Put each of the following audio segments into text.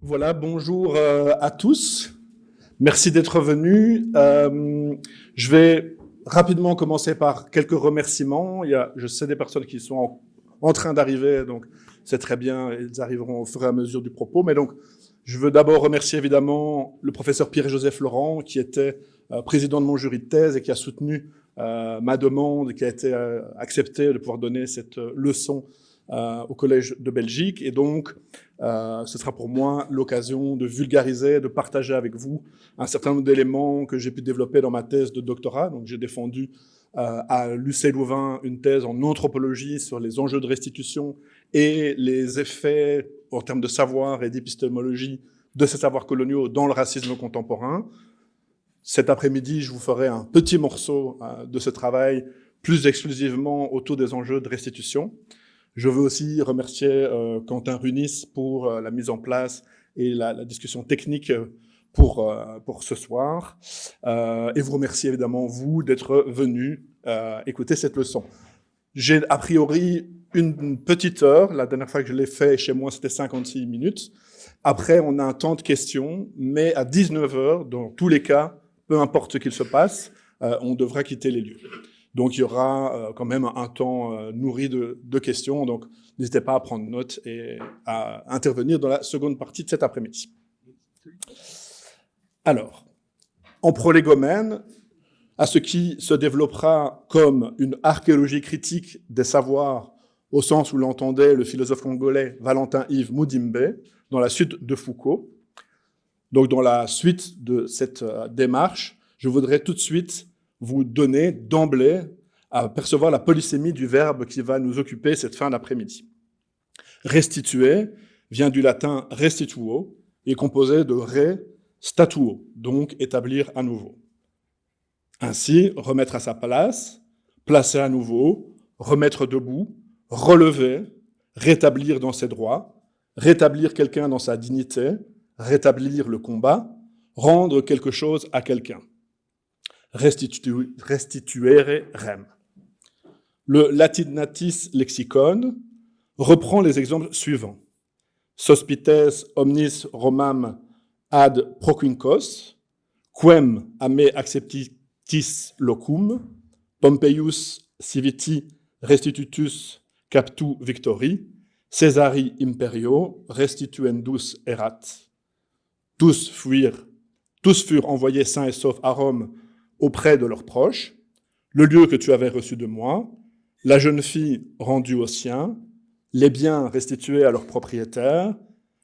Voilà, bonjour à tous. Merci d'être venus. Je vais rapidement commencer par quelques remerciements. Je sais des personnes qui sont en train d'arriver, donc c'est très bien, ils arriveront au fur et à mesure du propos. Mais donc, je veux d'abord remercier évidemment le professeur Pierre-Joseph Laurent, qui était président de mon jury de thèse et qui a soutenu ma demande, et qui a été accepté de pouvoir donner cette leçon au Collège de Belgique. Et donc, ce sera pour moi l'occasion de vulgariser, de partager avec vous un certain nombre d'éléments que j'ai pu développer dans ma thèse de doctorat. Donc, j'ai défendu à l'UC Louvain une thèse en anthropologie sur les enjeux de restitution et les effets en termes de savoir et d'épistémologie de ces savoirs coloniaux dans le racisme contemporain. Cet après-midi, je vous ferai un petit morceau de ce travail plus exclusivement autour des enjeux de restitution. Je veux aussi remercier Quentin Runis pour la mise en place et la discussion technique pour ce soir. Et vous remercier évidemment, vous, d'être venus écouter cette leçon. J'ai a priori une petite heure. La dernière fois que je l'ai fait chez moi, c'était 56 minutes. Après, on a un temps de questions, mais à 19 heures, dans tous les cas, peu importe ce qu'il se passe, on devra quitter les lieux. Donc, il y aura quand même un temps nourri de questions. Donc, n'hésitez pas à prendre note et à intervenir dans la seconde partie de cet après-midi. Alors, en prolégomène, à ce qui se développera comme une archéologie critique des savoirs, au sens où l'entendait le philosophe congolais Valentin-Yves Mudimbe, dans la suite de Foucault. Donc, dans la suite de cette démarche, je voudrais tout de suite vous donner d'emblée à percevoir la polysémie du verbe qui va nous occuper cette fin d'après-midi. Restituer vient du latin restituo et est composé de re, statuo, donc établir à nouveau. Ainsi, remettre à sa place, placer à nouveau, remettre debout, relever, rétablir dans ses droits, rétablir quelqu'un dans sa dignité, rétablir le combat, rendre quelque chose à quelqu'un. Restituere rem. Le Latinatis lexicon reprend les exemples suivants. Sospites omnis Romam ad proquincos, quem ame acceptitis locum, Pompeius civiti restitutus captu victori, Caesari imperio restituendus erat. Tous furent envoyés sains et saufs à Rome auprès de leurs proches, le lieu que tu avais reçu de moi, la jeune fille rendue aux siens, les biens restitués à leurs propriétaires,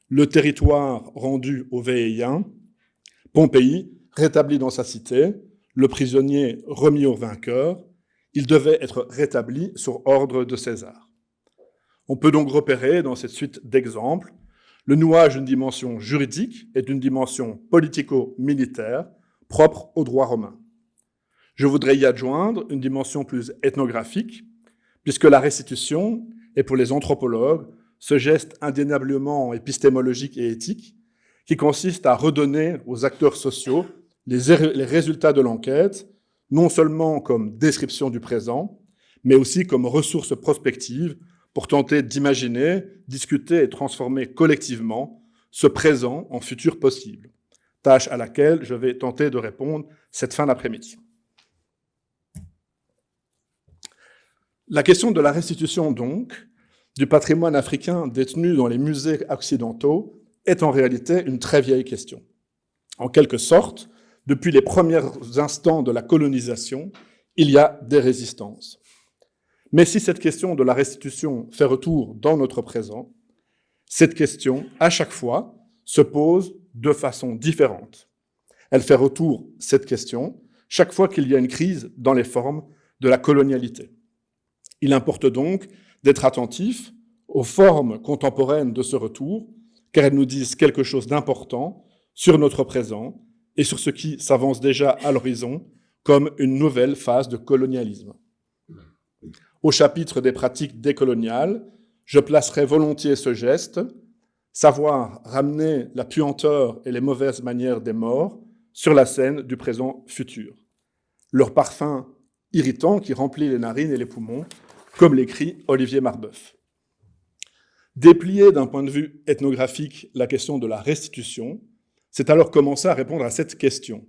le territoire rendu aux Vééiens, Pompéi rétabli dans sa cité, le prisonnier remis au vainqueur, il devait être rétabli sur ordre de César. On peut donc repérer dans cette suite d'exemples le nouage d'une dimension juridique et d'une dimension politico-militaire propre au droit romain. Je voudrais y adjoindre une dimension plus ethnographique, puisque la restitution est pour les anthropologues ce geste indéniablement épistémologique et éthique qui consiste à redonner aux acteurs sociaux les résultats de l'enquête, non seulement comme description du présent, mais aussi comme ressource prospective pour tenter d'imaginer, discuter et transformer collectivement ce présent en futur possible, tâche à laquelle je vais tenter de répondre cette fin d'après-midi. La question de la restitution, donc, du patrimoine africain détenu dans les musées occidentaux est en réalité une très vieille question. En quelque sorte, depuis les premiers instants de la colonisation, il y a des résistances. Mais si cette question de la restitution fait retour dans notre présent, cette question, à chaque fois, se pose de façon différente. Elle fait retour, cette question, chaque fois qu'il y a une crise dans les formes de la colonialité. Il importe donc d'être attentif aux formes contemporaines de ce retour, car elles nous disent quelque chose d'important sur notre présent et sur ce qui s'avance déjà à l'horizon comme une nouvelle phase de colonialisme. Au chapitre des pratiques décoloniales, je placerai volontiers ce geste, savoir ramener la puanteur et les mauvaises manières des morts sur la scène du présent futur. Leur parfum irritant qui remplit les narines et les poumons, comme l'écrit Olivier Marbeuf. Déplier d'un point de vue ethnographique la question de la restitution, c'est alors commencer à répondre à cette question.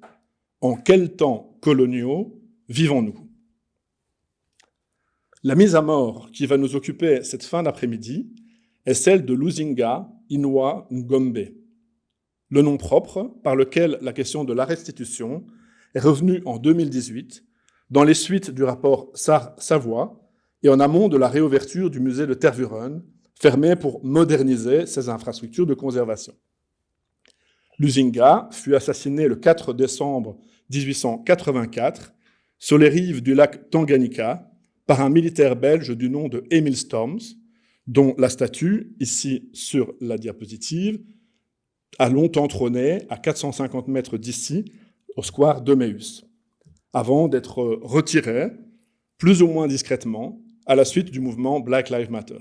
En quels temps coloniaux vivons-nous? La mise à mort qui va nous occuper cette fin d'après-midi est celle de Lusinga Inua Ngombe, le nom propre par lequel la question de la restitution est revenue en 2018 dans les suites du rapport Savoie et en amont de la réouverture du musée de Tervuren, fermé pour moderniser ses infrastructures de conservation. Lusinga fut assassiné le 4 décembre 1884 sur les rives du lac Tanganyika par un militaire belge du nom de Emil Storms, dont la statue, ici sur la diapositive, a longtemps trôné à 450 mètres d'ici, au square d'Emmaüs, avant d'être retiré, plus ou moins discrètement, à la suite du mouvement Black Lives Matter.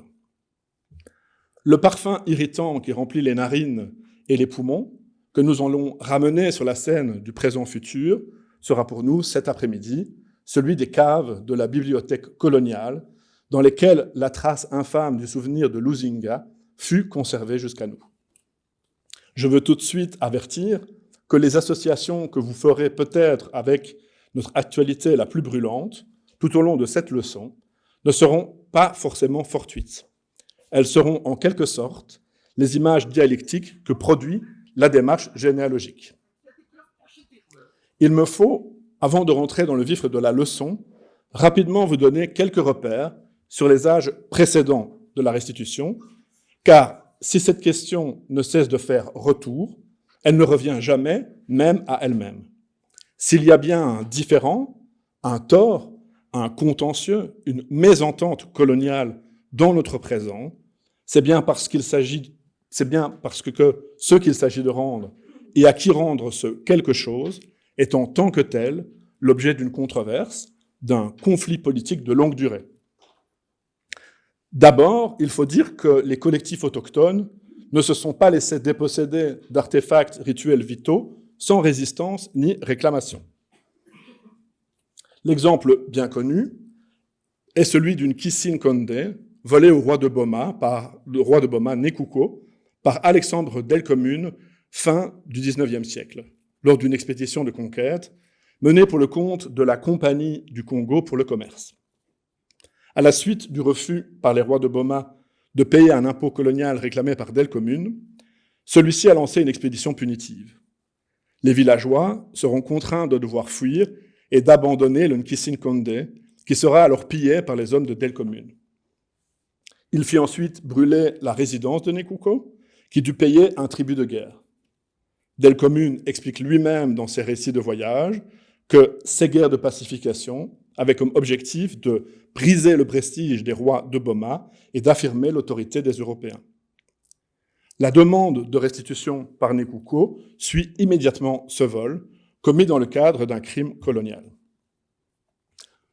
Le parfum irritant qui remplit les narines et les poumons, que nous allons ramener sur la scène du présent-futur, sera pour nous cet après-midi celui des caves de la bibliothèque coloniale, dans lesquelles la trace infâme du souvenir de Lusinga fut conservée jusqu'à nous. Je veux tout de suite avertir que les associations que vous ferez peut-être avec notre actualité la plus brûlante, tout au long de cette leçon, ne seront pas forcément fortuites. Elles seront en quelque sorte les images dialectiques que produit la démarche généalogique. Il me faut, avant de rentrer dans le vif de la leçon, rapidement vous donner quelques repères sur les âges précédents de la restitution, car si cette question ne cesse de faire retour, elle ne revient jamais, même à elle-même. S'il y a bien un différend, un tort, un contentieux, une mésentente coloniale dans notre présent, c'est bien parce que ce qu'il s'agit de rendre et à qui rendre ce quelque chose est en tant que tel l'objet d'une controverse, d'un conflit politique de longue durée. D'abord, il faut dire que les collectifs autochtones ne se sont pas laissés déposséder d'artefacts rituels vitaux sans résistance ni réclamation. L'exemple bien connu est celui d'une Kissin Konde volée au roi de Boma, par le roi de Boma, Nekuko, par Alexandre Delcommune, fin du XIXe siècle, lors d'une expédition de conquête menée pour le compte de la Compagnie du Congo pour le commerce. À la suite du refus par les rois de Boma de payer un impôt colonial réclamé par Delcommune, celui-ci a lancé une expédition punitive. Les villageois seront contraints de devoir fuir et d'abandonner le Nkissin Konde, qui sera alors pillé par les hommes de Delcommune. Il fit ensuite brûler la résidence de Nekuko, qui dut payer un tribut de guerre. Delcommune explique lui-même dans ses récits de voyage que ces guerres de pacification avaient comme objectif de briser le prestige des rois de Boma et d'affirmer l'autorité des Européens. La demande de restitution par Nekuko suit immédiatement ce vol, commis dans le cadre d'un crime colonial.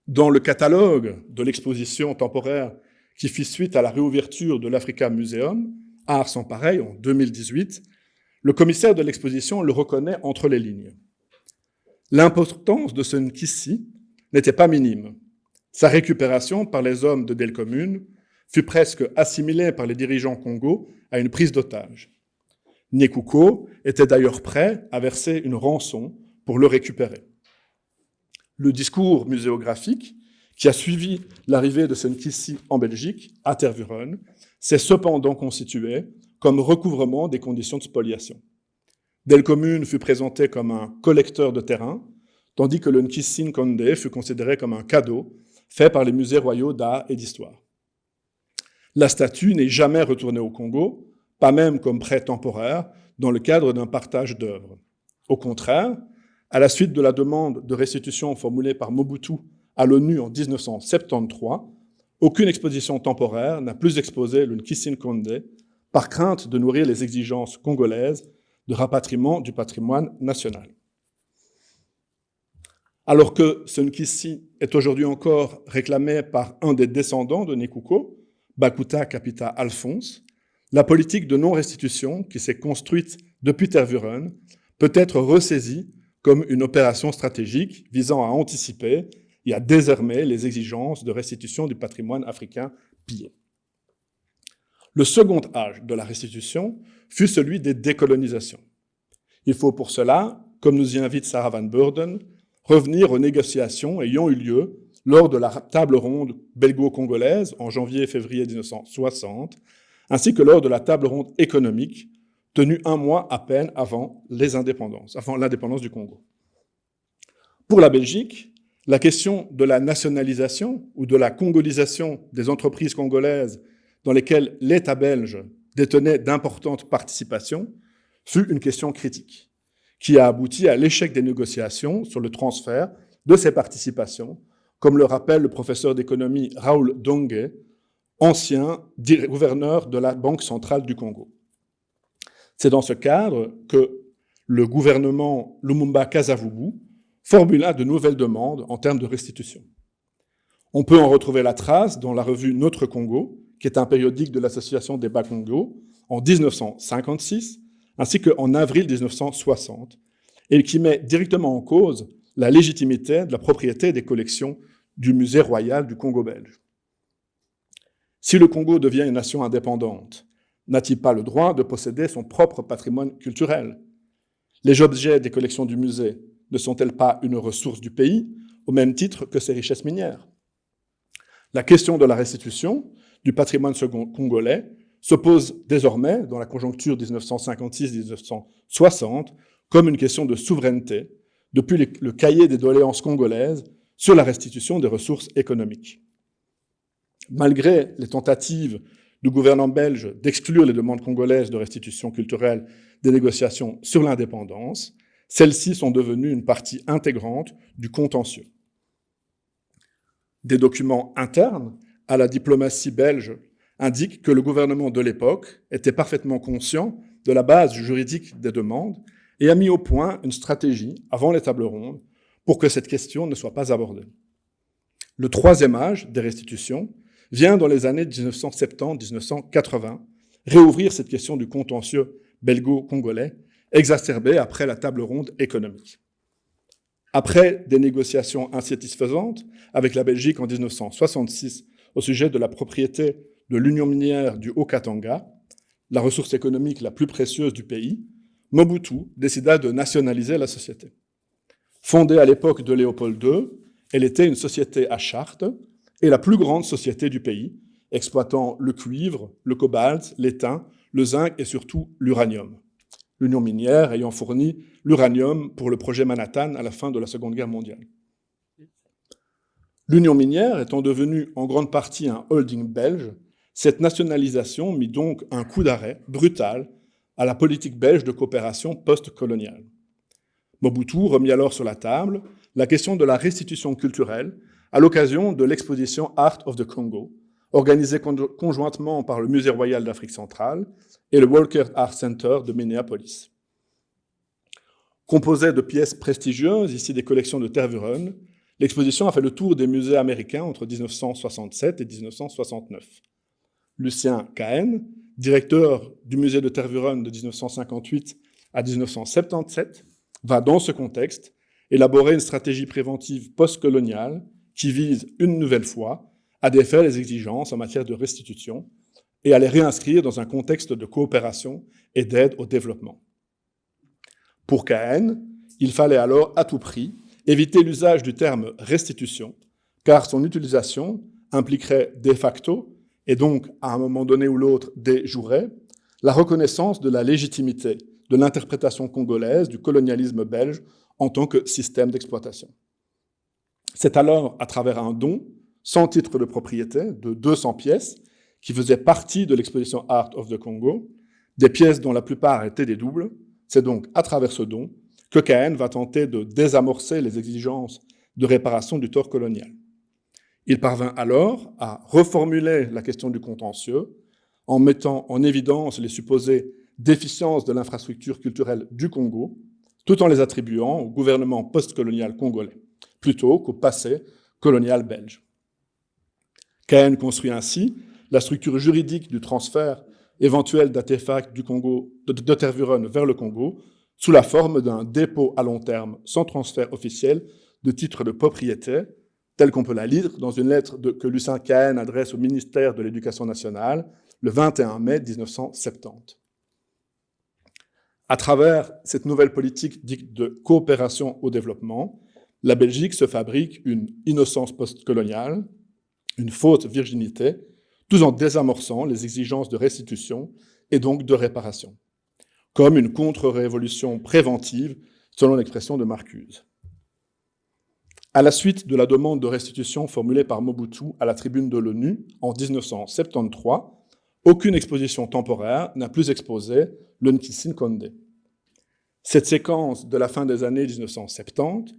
Dans le catalogue de l'exposition temporaire qui fit suite à la réouverture de l'Africa Museum, Art sans pareil, en 2018, le commissaire de l'exposition le reconnaît entre les lignes. L'importance de ce Nkissi n'était pas minime. Sa récupération par les hommes de Delcommune fut presque assimilée par les dirigeants Congo à une prise d'otage. Nekuko était d'ailleurs prêt à verser une rançon pour le récupérer. Le discours muséographique qui a suivi l'arrivée de ce Nkissi en Belgique, à Tervuren, s'est cependant constitué comme recouvrement des conditions de spoliation. Delcommune fut présenté comme un collecteur de terrain, tandis que le Nkissin Konde fut considéré comme un cadeau fait par les musées royaux d'art et d'histoire. La statue n'est jamais retournée au Congo, pas même comme prêt temporaire, dans le cadre d'un partage d'œuvres. Au contraire, à la suite de la demande de restitution formulée par Mobutu à l'ONU en 1973, aucune exposition temporaire n'a plus exposé le Nkissin Konde par crainte de nourrir les exigences congolaises de rapatriement du patrimoine national. Alors que ce Nkissi est aujourd'hui encore réclamé par un des descendants de Nekuko, Bakuta Kapita Alphonse, la politique de non-restitution qui s'est construite depuis Tervuren peut être ressaisie comme une opération stratégique visant à anticiper et à désarmer les exigences de restitution du patrimoine africain pillé. Le second âge de la restitution fut celui des décolonisations. Il faut pour cela, comme nous y invite Sarah Van Beurden, revenir aux négociations ayant eu lieu lors de la table ronde belgo-congolaise en janvier et février 1960, ainsi que lors de la table ronde économique tenue un mois à peine avant l'indépendance du Congo. Pour la Belgique, la question de la nationalisation ou de la congolisation des entreprises congolaises dans lesquelles l'État belge détenait d'importantes participations fut une question critique, qui a abouti à l'échec des négociations sur le transfert de ces participations, comme le rappelle le professeur d'économie Raoul Dongue, ancien gouverneur de la Banque centrale du Congo. C'est dans ce cadre que le gouvernement Lumumba Kasavubu formula de nouvelles demandes en termes de restitution. On peut en retrouver la trace dans la revue Notre Congo, qui est un périodique de l'Association des Bas-Congo, en 1956, ainsi qu'en avril 1960, et qui met directement en cause la légitimité de la propriété des collections du Musée royal du Congo belge. Si le Congo devient une nation indépendante, n'a-t-il pas le droit de posséder son propre patrimoine culturel? Les objets des collections du musée ne sont-elles pas une ressource du pays, au même titre que ses richesses minières? La question de la restitution du patrimoine congolais se pose désormais, dans la conjoncture 1956-1960, comme une question de souveraineté, depuis le cahier des doléances congolaises sur la restitution des ressources économiques. Malgré les tentatives du gouvernement belge d'exclure les demandes congolaises de restitution culturelle des négociations sur l'indépendance, celles-ci sont devenues une partie intégrante du contentieux. Des documents internes à la diplomatie belge indiquent que le gouvernement de l'époque était parfaitement conscient de la base juridique des demandes et a mis au point une stratégie avant les tables rondes pour que cette question ne soit pas abordée. Le troisième âge des restitutions vient dans les années 1970-1980 réouvrir cette question du contentieux belgo-congolais exacerbée après la table ronde économique. Après des négociations insatisfaisantes avec la Belgique en 1966 au sujet de la propriété de l'Union minière du Haut-Katanga, la ressource économique la plus précieuse du pays, Mobutu décida de nationaliser la société. Fondée à l'époque de Léopold II, elle était une société à charte et la plus grande société du pays, exploitant le cuivre, le cobalt, l'étain, le zinc et surtout l'uranium. L'Union minière ayant fourni l'uranium pour le projet Manhattan à la fin de la Seconde Guerre mondiale. L'Union minière étant devenue en grande partie un holding belge, cette nationalisation mit donc un coup d'arrêt brutal à la politique belge de coopération post-coloniale. Mobutu remit alors sur la table la question de la restitution culturelle à l'occasion de l'exposition Art of the Congo, organisée conjointement par le Musée royal d'Afrique centrale et le Walker Art Center de Minneapolis. Composée de pièces prestigieuses, ici des collections de Tervuren, l'exposition a fait le tour des musées américains entre 1967 et 1969. Lucien Cahen, directeur du musée de Tervuren de 1958 à 1977, va dans ce contexte élaborer une stratégie préventive postcoloniale qui vise une nouvelle fois à défaire les exigences en matière de restitution et à les réinscrire dans un contexte de coopération et d'aide au développement. Pour Cahen, il fallait alors à tout prix éviter l'usage du terme restitution, car son utilisation impliquerait de facto, et donc à un moment donné ou l'autre de jure, la reconnaissance de la légitimité de l'interprétation congolaise du colonialisme belge en tant que système d'exploitation. C'est alors à travers un don, sans titre de propriété, de 200 pièces, qui faisaient partie de l'exposition Art of the Congo, des pièces dont la plupart étaient des doubles. C'est donc à travers ce don que Cahen va tenter de désamorcer les exigences de réparation du tort colonial. Il parvint alors à reformuler la question du contentieux en mettant en évidence les supposées déficiences de l'infrastructure culturelle du Congo, tout en les attribuant au gouvernement postcolonial congolais, plutôt qu'au passé colonial belge. Cahen construit ainsi la structure juridique du transfert éventuel d'artefacts du Congo, de Tervuren vers le Congo, sous la forme d'un dépôt à long terme sans transfert officiel de titre de propriété, tel qu'on peut la lire dans une lettre que Lucien Cahen adresse au ministère de l'Éducation nationale le 21 mai 1970. À travers cette nouvelle politique dite de coopération au développement, la Belgique se fabrique une innocence postcoloniale, une fausse virginité, tout en désamorçant les exigences de restitution et donc de réparation, comme une contre-révolution préventive, selon l'expression de Marcuse. À la suite de la demande de restitution formulée par Mobutu à la tribune de l'ONU en 1973, aucune exposition temporaire n'a plus exposé le Nkissine Condé. Cette séquence de la fin des années 1970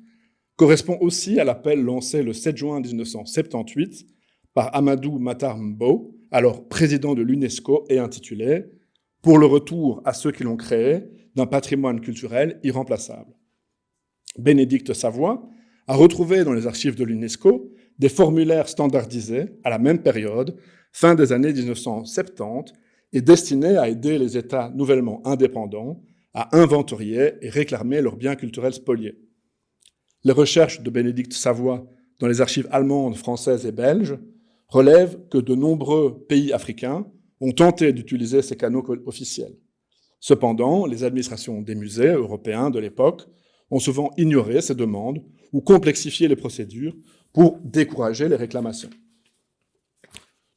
correspond aussi à l'appel lancé le 7 juin 1978 par Amadou Matar Mbo, alors président de l'UNESCO, et intitulé « Pour le retour à ceux qui l'ont créé d'un patrimoine culturel irremplaçable ». Bénédicte Savoy a retrouvé dans les archives de l'UNESCO des formulaires standardisés à la même période, fin des années 1970, et destinés à aider les États nouvellement indépendants à inventorier et réclamer leurs biens culturels spoliés. Les recherches de Bénédicte Savoy dans les archives allemandes, françaises et belges relèvent que de nombreux pays africains ont tenté d'utiliser ces canaux officiels. Cependant, les administrations des musées européens de l'époque ont souvent ignoré ces demandes ou complexifié les procédures pour décourager les réclamations.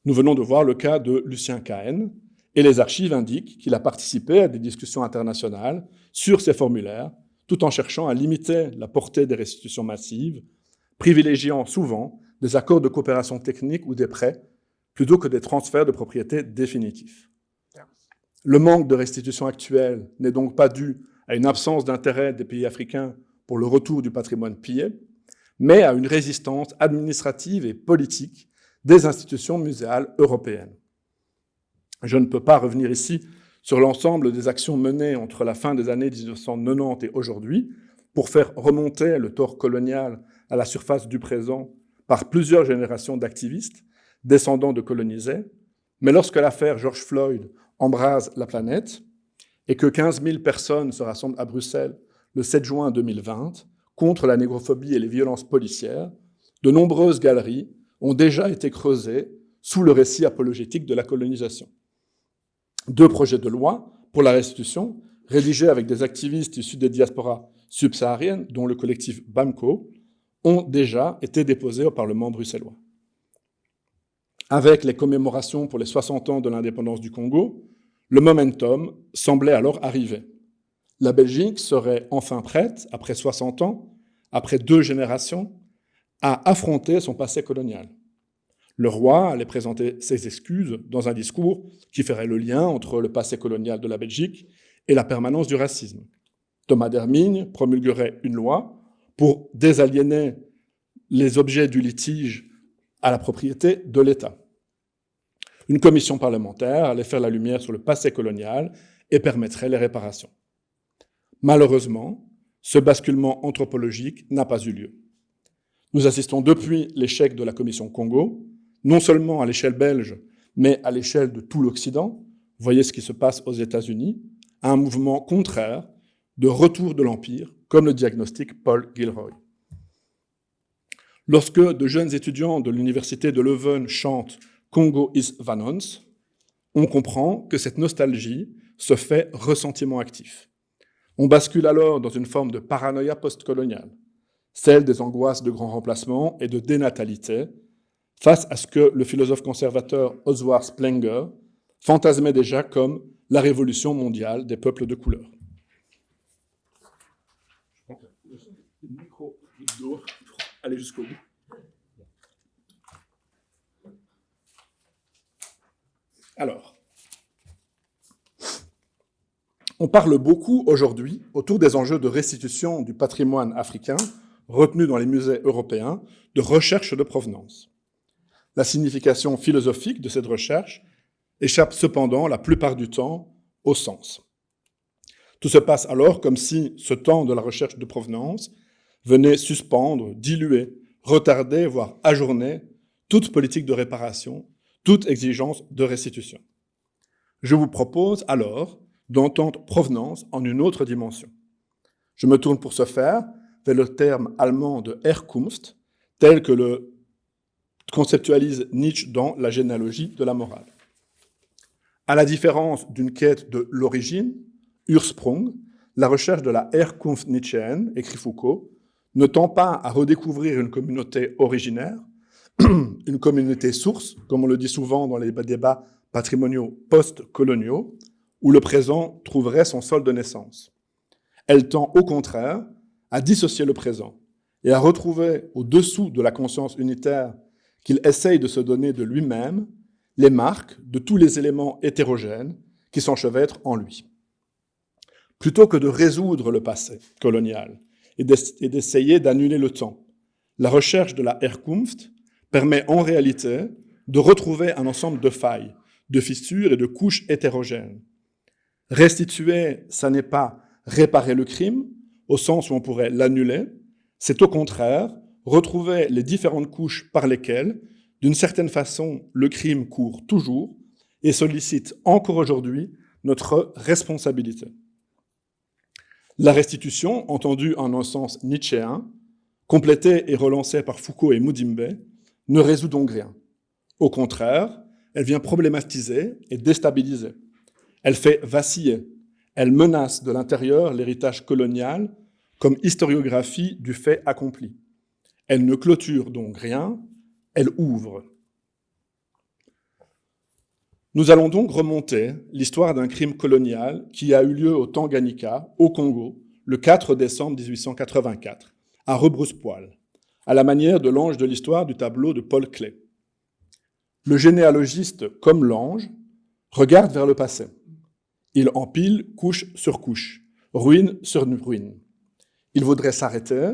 Nous venons de voir le cas de Lucien Cahen, et les archives indiquent qu'il a participé à des discussions internationales sur ces formulaires, tout en cherchant à limiter la portée des restitutions massives, privilégiant souvent des accords de coopération technique ou des prêts, plutôt que des transferts de propriété définitifs. Le manque de restitution actuelle n'est donc pas dû à une absence d'intérêt des pays africains pour le retour du patrimoine pillé, mais à une résistance administrative et politique des institutions muséales européennes. Je ne peux pas revenir ici sur l'ensemble des actions menées entre la fin des années 1990 et aujourd'hui pour faire remonter le tort colonial à la surface du présent par plusieurs générations d'activistes, descendants de colonisés, mais lorsque l'affaire George Floyd embrase la planète et que 15 000 personnes se rassemblent à Bruxelles le 7 juin 2020 contre la négrophobie et les violences policières, de nombreuses galeries ont déjà été creusées sous le récit apologétique de la colonisation. 2 projets de loi pour la restitution, rédigés avec des activistes issus des diasporas subsahariennes, dont le collectif BAMCO, ont déjà été déposés au Parlement bruxellois. Avec les commémorations pour les 60 ans de l'indépendance du Congo, le momentum semblait alors arriver. La Belgique serait enfin prête, après 60 ans, après 2 générations, à affronter son passé colonial. Le roi allait présenter ses excuses dans un discours qui ferait le lien entre le passé colonial de la Belgique et la permanence du racisme. Thomas d'Hermigne promulguerait une loi pour désaliéner les objets du litige à la propriété de l'État. Une commission parlementaire allait faire la lumière sur le passé colonial et permettrait les réparations. Malheureusement, ce basculement anthropologique n'a pas eu lieu. Nous assistons depuis l'échec de la commission Congo, non seulement à l'échelle belge, mais à l'échelle de tout l'Occident, voyez ce qui se passe aux États-Unis, à un mouvement contraire de retour de l'Empire, comme le diagnostique Paul Gilroy. Lorsque de jeunes étudiants de l'université de Leuven chantent « Congo is van ons », on comprend que cette nostalgie se fait ressentiment actif. On bascule alors dans une forme de paranoïa postcoloniale, celle des angoisses de grand remplacement et de dénatalité, face à ce que le philosophe conservateur Oswald Spengler fantasmait déjà comme la révolution mondiale des peuples de couleur. Je prends le micro d'eau pour aller jusqu'au bout. Alors, on parle beaucoup aujourd'hui, autour des enjeux de restitution du patrimoine africain retenu dans les musées européens, de recherche de provenance. La signification philosophique de cette recherche échappe cependant la plupart du temps au sens. Tout se passe alors comme si ce temps de la recherche de provenance venait suspendre, diluer, retarder, voire ajourner toute politique de réparation, toute exigence de restitution. Je vous propose alors d'entendre provenance en une autre dimension. Je me tourne pour ce faire vers le terme allemand de Herkunft, tel que le conceptualise Nietzsche dans La généalogie de la morale. À la différence d'une quête de l'origine, Ursprung, la recherche de la Herkunft nietzschéenne, écrit Foucault, ne tend pas à redécouvrir une communauté originaire, une communauté source, comme on le dit souvent dans les débats patrimoniaux post-coloniaux, où le présent trouverait son sol de naissance. Elle tend au contraire à dissocier le présent et à retrouver au-dessous de la conscience unitaire qu'il essaye de se donner de lui-même les marques de tous les éléments hétérogènes qui s'enchevêtrent en lui. Plutôt que de résoudre le passé colonial et d'essayer d'annuler le temps, la recherche de la Herkunft permet en réalité de retrouver un ensemble de failles, de fissures et de couches hétérogènes. Restituer, ça n'est pas réparer le crime, au sens où on pourrait l'annuler, c'est au contraire retrouver les différentes couches par lesquelles, d'une certaine façon, le crime court toujours et sollicite encore aujourd'hui notre responsabilité. La restitution, entendue en un sens nietzschéen, complétée et relancée par Foucault et Mudimbe, ne résout donc rien. Au contraire, elle vient problématiser et déstabiliser. Elle fait vaciller. Elle menace de l'intérieur l'héritage colonial comme historiographie du fait accompli. Elle ne clôture donc rien, elle ouvre. Nous allons donc remonter l'histoire d'un crime colonial qui a eu lieu au Tanganyika, au Congo, le 4 décembre 1884, à Rebrousse-Poil, à la manière de l'ange de l'histoire du tableau de Paul Klee. Le généalogiste, comme l'ange, regarde vers le passé. Il empile couche sur couche, ruine sur ruine. Il voudrait s'arrêter,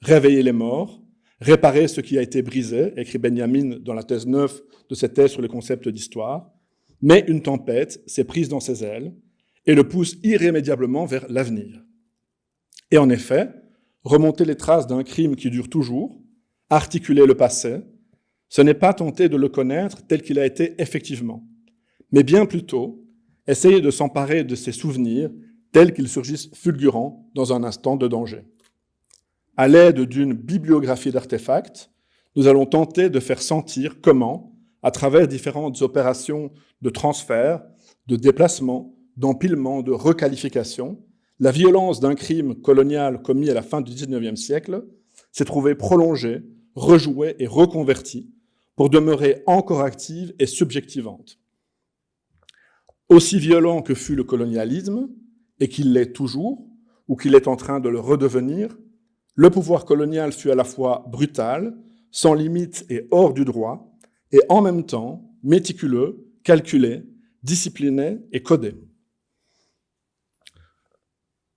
réveiller les morts, réparer ce qui a été brisé, écrit Benjamin dans la thèse 9 de cette thèse sur le concept d'histoire, mais une tempête s'est prise dans ses ailes et le pousse irrémédiablement vers l'avenir. Et en effet, remonter les traces d'un crime qui dure toujours, articuler le passé, ce n'est pas tenter de le connaître tel qu'il a été effectivement, mais bien plutôt essayer de s'emparer de ses souvenirs tels qu'ils surgissent fulgurants dans un instant de danger. À l'aide d'une bibliographie d'artefacts, nous allons tenter de faire sentir comment, à travers différentes opérations de transfert, de déplacement, d'empilement, de requalification, la violence d'un crime colonial commis à la fin du XIXe siècle s'est trouvée prolongée, rejouée et reconvertie pour demeurer encore active et subjectivante. Aussi violent que fut le colonialisme, et qu'il l'est toujours, ou qu'il est en train de le redevenir, le pouvoir colonial fut à la fois brutal, sans limite et hors du droit, et en même temps méticuleux, calculé, discipliné et codé.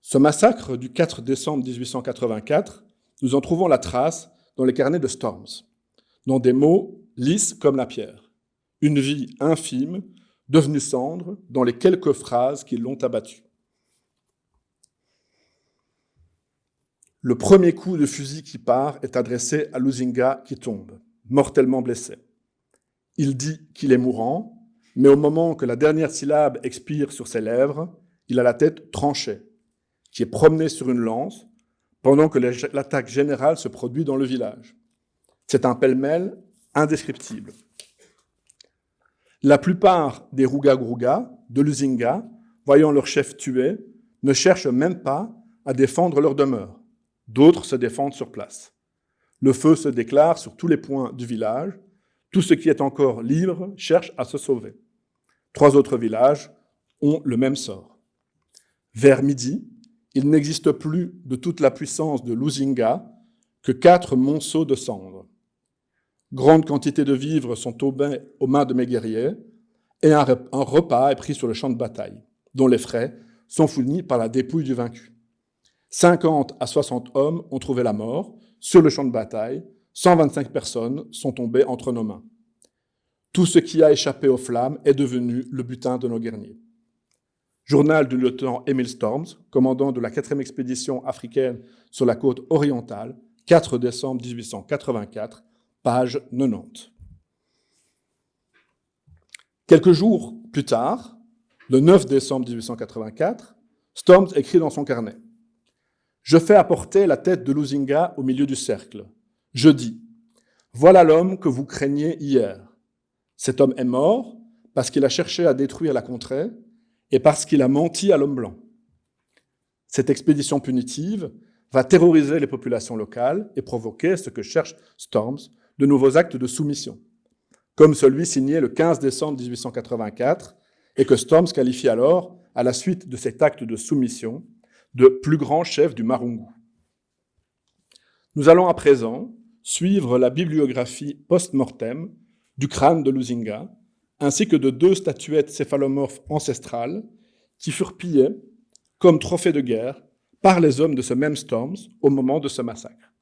Ce massacre du 4 décembre 1884, nous en trouvons la trace dans les carnets de Storms, dans des mots lisses comme la pierre. Une vie infime, devenue cendre dans les quelques phrases qui l'ont abattu. Le premier coup de fusil qui part est adressé à Luzinga qui tombe, mortellement blessé. Il dit qu'il est mourant, mais au moment que la dernière syllabe expire sur ses lèvres, il a la tête tranchée, qui est promenée sur une lance, pendant que l'attaque générale se produit dans le village. C'est un pêle-mêle indescriptible. La plupart des Rouga-Grouga, de Luzinga, voyant leur chef tué, ne cherchent même pas à défendre leur demeure. D'autres se défendent sur place. Le feu se déclare sur tous les points du village. Tout ce qui est encore libre cherche à se sauver. 3 autres villages ont le même sort. Vers midi, il n'existe plus de toute la puissance de Luzinga que 4 monceaux de cendres. Grande quantité de vivres sont aux mains de mes guerriers et un repas est pris sur le champ de bataille, dont les frais sont fournis par la dépouille du vaincu. 50 à 60 hommes ont trouvé la mort sur le champ de bataille, 125 personnes sont tombées entre nos mains. Tout ce qui a échappé aux flammes est devenu le butin de nos guerriers. Journal du lieutenant Emil Storms, commandant de la 4e expédition africaine sur la côte orientale, 4 décembre 1884, page 90. Quelques jours plus tard, le 9 décembre 1884, Storms écrit dans son carnet « Je fais apporter la tête de Luzinga au milieu du cercle. Je dis, voilà l'homme que vous craigniez hier. Cet homme est mort, parce qu'il a cherché à détruire la contrée et parce qu'il a menti à l'homme blanc. Cette expédition punitive va terroriser les populations locales et provoquer ce que cherche Storms, de nouveaux actes de soumission, comme celui signé le 15 décembre 1884 et que Storms qualifie alors, à la suite de cet acte de soumission, de plus grand chef du Marungu. Nous allons à présent suivre la bibliographie post-mortem du crâne de Lusinga, ainsi que de 2 statuettes céphalomorphes ancestrales qui furent pillées comme trophées de guerre par les hommes de ce même Storms au moment de ce massacre.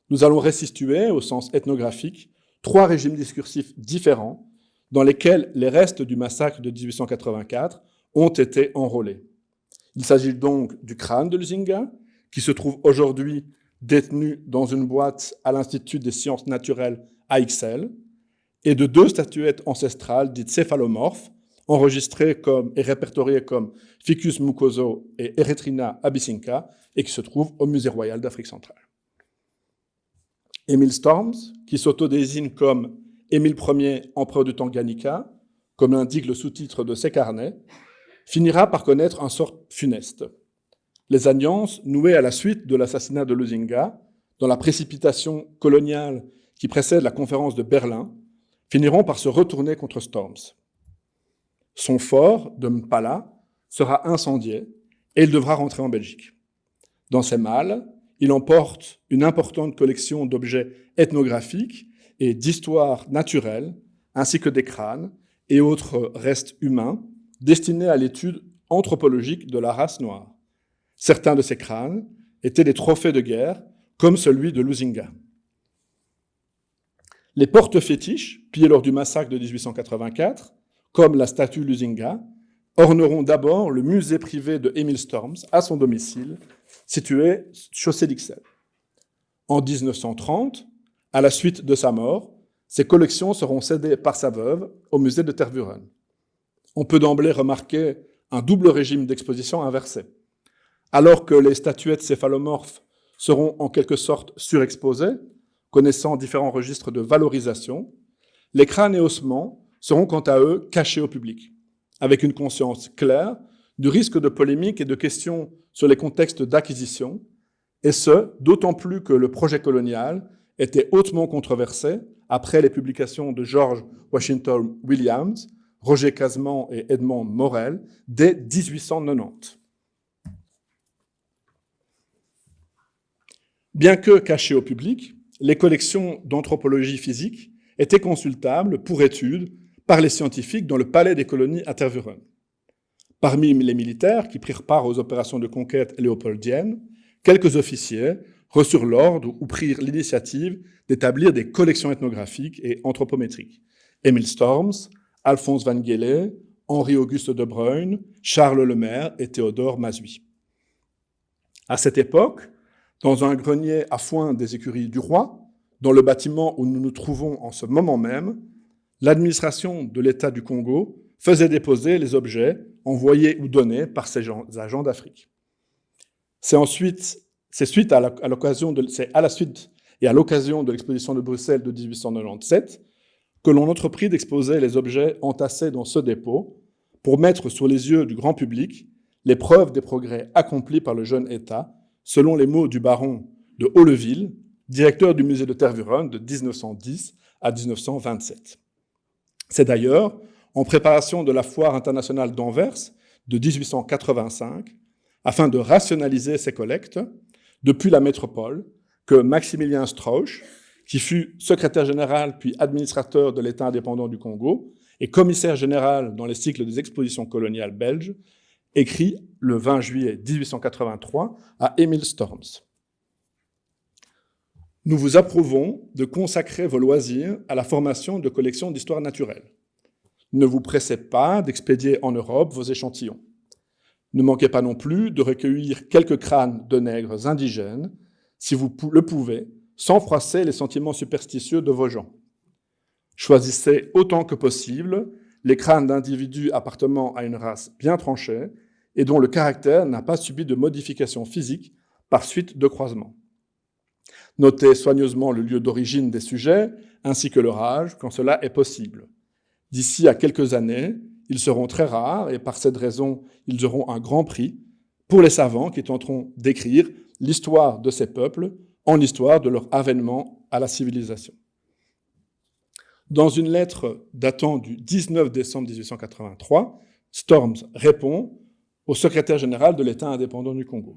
Nous allons restituer, au sens ethnographique, 3 régimes discursifs différents dans lesquels les restes du massacre de 1884 ont été enrôlés. Il s'agit donc du crâne de Lusinga, qui se trouve aujourd'hui détenu dans une boîte à l'Institut des sciences naturelles à Ixelles, et de 2 statuettes ancestrales dites céphalomorphes, enregistrées et répertoriées comme Ficus mucoso et Erythrina abyssinca, et qui se trouvent au Musée royal d'Afrique centrale. Émile Storms, qui s'autodésigne comme Émile Ier, empereur du Tanganyika, comme l'indique le sous-titre de ses carnets, finira par connaître un sort funeste. Les alliances nouées à la suite de l'assassinat de Lusinga, dans la précipitation coloniale qui précède la conférence de Berlin, finiront par se retourner contre Storms. Son fort de Mpala sera incendié et il devra rentrer en Belgique. Dans ses malles, il emporte une importante collection d'objets ethnographiques et d'histoires naturelles, ainsi que des crânes et autres restes humains destinés à l'étude anthropologique de la race noire. Certains de ces crânes étaient des trophées de guerre, comme celui de Lusinga. Les portes fétiches, pillées lors du massacre de 1884, comme la statue Lusinga, orneront d'abord le musée privé de Émile Storms à son domicile, situé chaussée d'Ixelles. En 1930, à la suite de sa mort, ses collections seront cédées par sa veuve au musée de Tervuren. On peut d'emblée remarquer un double régime d'exposition inversé. Alors que les statuettes céphalomorphes seront en quelque sorte surexposées, connaissant différents registres de valorisation, les crânes et ossements seront quant à eux cachés au public, avec une conscience claire du risque de polémique et de questions sur les contextes d'acquisition, et ce, d'autant plus que le projet colonial était hautement controversé après les publications de George Washington Williams, Roger Casement et Edmond Morel dès 1890. Bien que cachées au public, les collections d'anthropologie physique étaient consultables pour étude par les scientifiques dans le palais des colonies à Tervuren. Parmi les militaires qui prirent part aux opérations de conquête léopoldiennes, quelques officiers reçurent l'ordre ou prirent l'initiative d'établir des collections ethnographiques et anthropométriques. Émile Storms, Alphonse Van Gele, Henri-Auguste de Bruyne, Charles Lemaire et Théodore Mazuy. À cette époque, dans un grenier à foin des écuries du roi, dans le bâtiment où nous nous trouvons en ce moment même, l'administration de l'État du Congo faisait déposer les objets envoyés ou donnés par ses agents d'Afrique. C'est à la suite et à l'occasion de l'exposition de Bruxelles de 1897 que l'on entreprit d'exposer les objets entassés dans ce dépôt pour mettre sous les yeux du grand public les preuves des progrès accomplis par le jeune État, selon les mots du baron de Hauleville, directeur du musée de Tervuren de 1910 à 1927. C'est d'ailleurs en préparation de la Foire internationale d'Anvers de 1885, afin de rationaliser ses collectes, depuis la métropole, que Maximilien Strauch, qui fut secrétaire général puis administrateur de l'État indépendant du Congo et commissaire général dans les cycles des expositions coloniales belges, écrit le 20 juillet 1883 à Émile Storms. Nous vous approuvons de consacrer vos loisirs à la formation de collections d'histoire naturelle. Ne vous pressez pas d'expédier en Europe vos échantillons. Ne manquez pas non plus de recueillir quelques crânes de nègres indigènes, si vous le pouvez, sans froisser les sentiments superstitieux de vos gens. Choisissez autant que possible les crânes d'individus appartenant à une race bien tranchée et dont le caractère n'a pas subi de modification physique par suite de croisements. Notez soigneusement le lieu d'origine des sujets, ainsi que leur âge, quand cela est possible. D'ici à quelques années, ils seront très rares et par cette raison, ils auront un grand prix pour les savants qui tenteront d'écrire l'histoire de ces peuples en l'histoire de leur avènement à la civilisation. Dans une lettre datant du 19 décembre 1883, Storms répond au secrétaire général de l'État indépendant du Congo.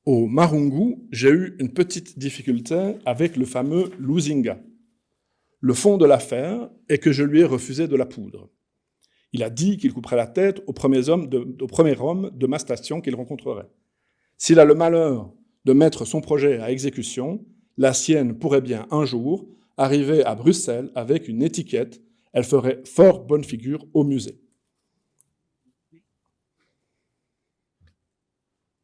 Au Marungu, j'ai eu une petite difficulté avec le fameux Luzinga. Le fond de l'affaire est que je lui ai refusé de la poudre. Il a dit qu'il couperait la tête au premier homme de ma station qu'il rencontrerait. S'il a le malheur de mettre son projet à exécution, la sienne pourrait bien un jour arriver à Bruxelles avec une étiquette. Elle ferait fort bonne figure au musée.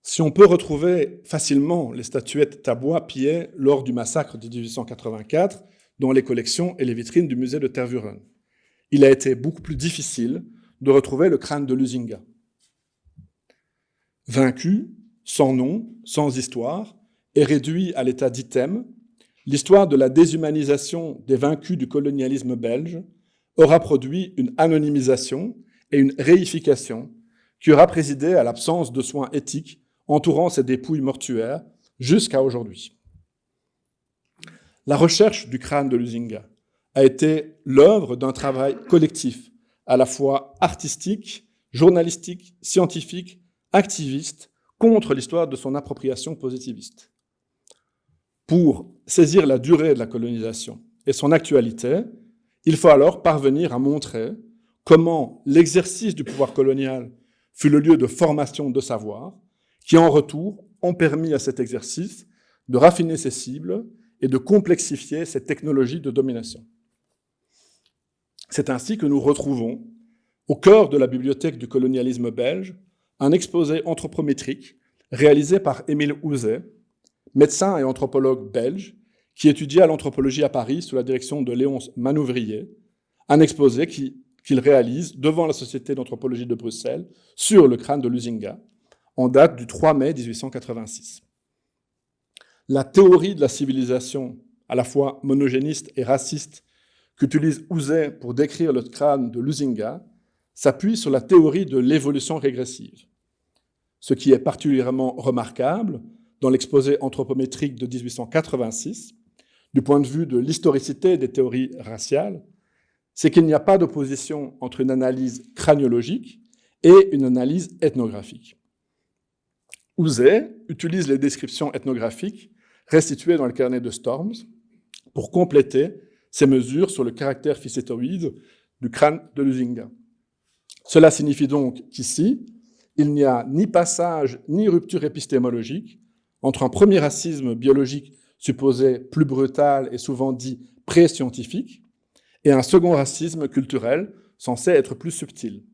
Si on peut retrouver facilement les statuettes Tabois pillées lors du massacre de 1884 dans les collections et les vitrines du musée de Tervuren, il a été beaucoup plus difficile de retrouver le crâne de Luzinga. Vaincu, sans nom, sans histoire, et réduit à l'état d'item, l'histoire de la déshumanisation des vaincus du colonialisme belge aura produit une anonymisation et une réification qui aura présidé à l'absence de soins éthiques entourant ces dépouilles mortuaires jusqu'à aujourd'hui. La recherche du crâne de Luzinga a été l'œuvre d'un travail collectif, à la fois artistique, journalistique, scientifique, activiste, contre l'histoire de son appropriation positiviste. Pour saisir la durée de la colonisation et son actualité, il faut alors parvenir à montrer comment l'exercice du pouvoir colonial fut le lieu de formation de savoir, qui en retour ont permis à cet exercice de raffiner ses cibles et de complexifier ses technologies de domination. C'est ainsi que nous retrouvons, au cœur de la bibliothèque du colonialisme belge, un exposé anthropométrique réalisé par Émile Houzet, médecin et anthropologue belge, qui étudia l'anthropologie à Paris sous la direction de Léonce Manouvrier, un exposé qu'il réalise devant la Société d'anthropologie de Bruxelles sur le crâne de Luzinga, en date du 3 mai 1886. La théorie de la civilisation, à la fois monogéniste et raciste, qu'utilise Houzet pour décrire le crâne de Luzinga, s'appuie sur la théorie de l'évolution régressive. Ce qui est particulièrement remarquable dans l'exposé anthropométrique de 1886, du point de vue de l'historicité des théories raciales, c'est qu'il n'y a pas d'opposition entre une analyse craniologique et une analyse ethnographique. Houzet utilise les descriptions ethnographiques restituées dans le carnet de Storms pour compléter ses mesures sur le caractère ficétoïde du crâne de Luzinga. Cela signifie donc qu'ici, il n'y a ni passage ni rupture épistémologique entre un premier racisme biologique supposé plus brutal et souvent dit pré-scientifique et un second racisme culturel censé être plus subtil.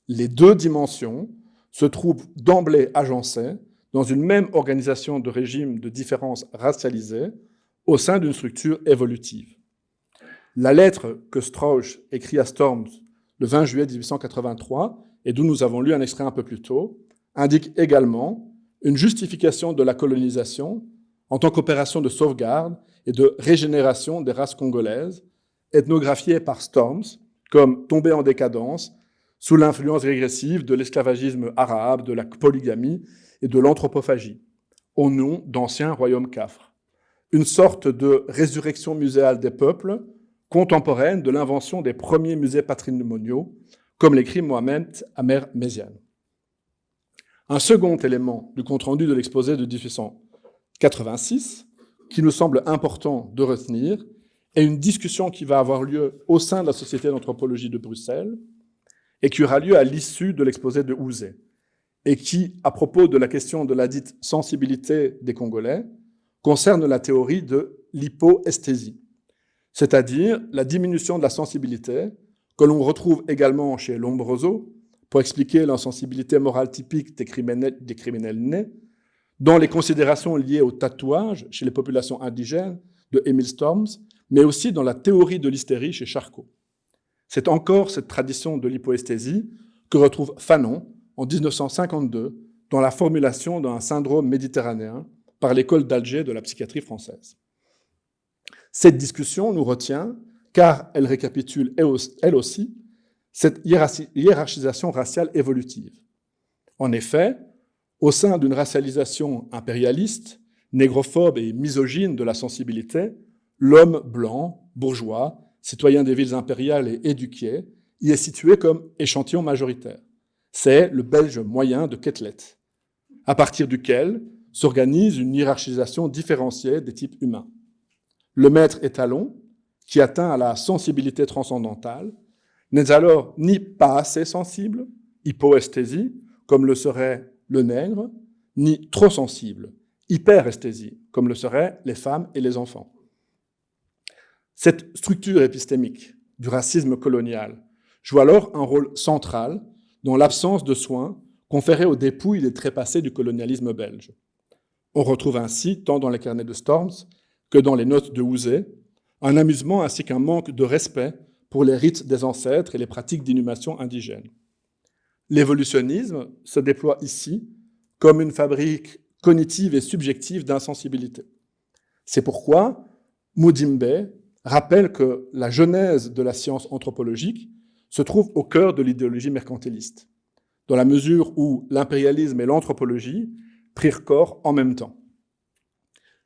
Les deux dimensions se trouvent d'emblée agencées dans une même organisation de régime de différence racialisée au sein d'une structure évolutive. La lettre que Strauch écrit à Storms le 20 juillet 1883, et d'où nous avons lu un extrait un peu plus tôt, indique également une justification de la colonisation en tant qu'opération de sauvegarde et de régénération des races congolaises, ethnographiée par Storms comme tombée en décadence sous l'influence régressive de l'esclavagisme arabe, de la polygamie et de l'anthropophagie, au nom d'anciens royaumes cafres. Une sorte de résurrection muséale des peuples contemporaine de l'invention des premiers musées patrimoniaux, comme l'écrit Mohamed Amer Méziane. Un second élément du compte-rendu de l'exposé de 1886, qui nous semble important de retenir, est une discussion qui va avoir lieu au sein de la Société d'anthropologie de Bruxelles et qui aura lieu à l'issue de l'exposé de Houzet, et qui, à propos de la question de la dite sensibilité des Congolais, concerne la théorie de l'hypoesthésie, c'est-à-dire la diminution de la sensibilité que l'on retrouve également chez Lombroso pour expliquer l'insensibilité morale typique des criminels nés, dans les considérations liées au tatouage chez les populations indigènes de Emile Storms, mais aussi dans la théorie de l'hystérie chez Charcot. C'est encore cette tradition de l'hypoesthésie que retrouve Fanon en 1952 dans la formulation d'un syndrome méditerranéen par l'école d'Alger de la psychiatrie française. Cette discussion nous retient car elle récapitule, elle aussi, cette hiérarchisation raciale évolutive. En effet, au sein d'une racialisation impérialiste, négrophobe et misogyne de la sensibilité, l'homme blanc, bourgeois, citoyen des villes impériales et éduqué, y est situé comme échantillon majoritaire. C'est le Belge moyen de Quetelet, à partir duquel s'organise une hiérarchisation différenciée des types humains. Le maître étalon, qui atteint à la sensibilité transcendantale, n'est alors ni pas assez sensible, hypoesthésie, comme le serait le nègre, ni trop sensible, hyperesthésie, comme le seraient les femmes et les enfants. Cette structure épistémique du racisme colonial joue alors un rôle central dans l'absence de soins conférés aux dépouilles des trépassés du colonialisme belge. On retrouve ainsi, tant dans les carnets de Storms que dans les notes de Houzé, un amusement ainsi qu'un manque de respect pour les rites des ancêtres et les pratiques d'inhumation indigènes. L'évolutionnisme se déploie ici comme une fabrique cognitive et subjective d'insensibilité. C'est pourquoi Mudimbe rappelle que la genèse de la science anthropologique se trouve au cœur de l'idéologie mercantiliste, dans la mesure où l'impérialisme et l'anthropologie prirent corps en même temps.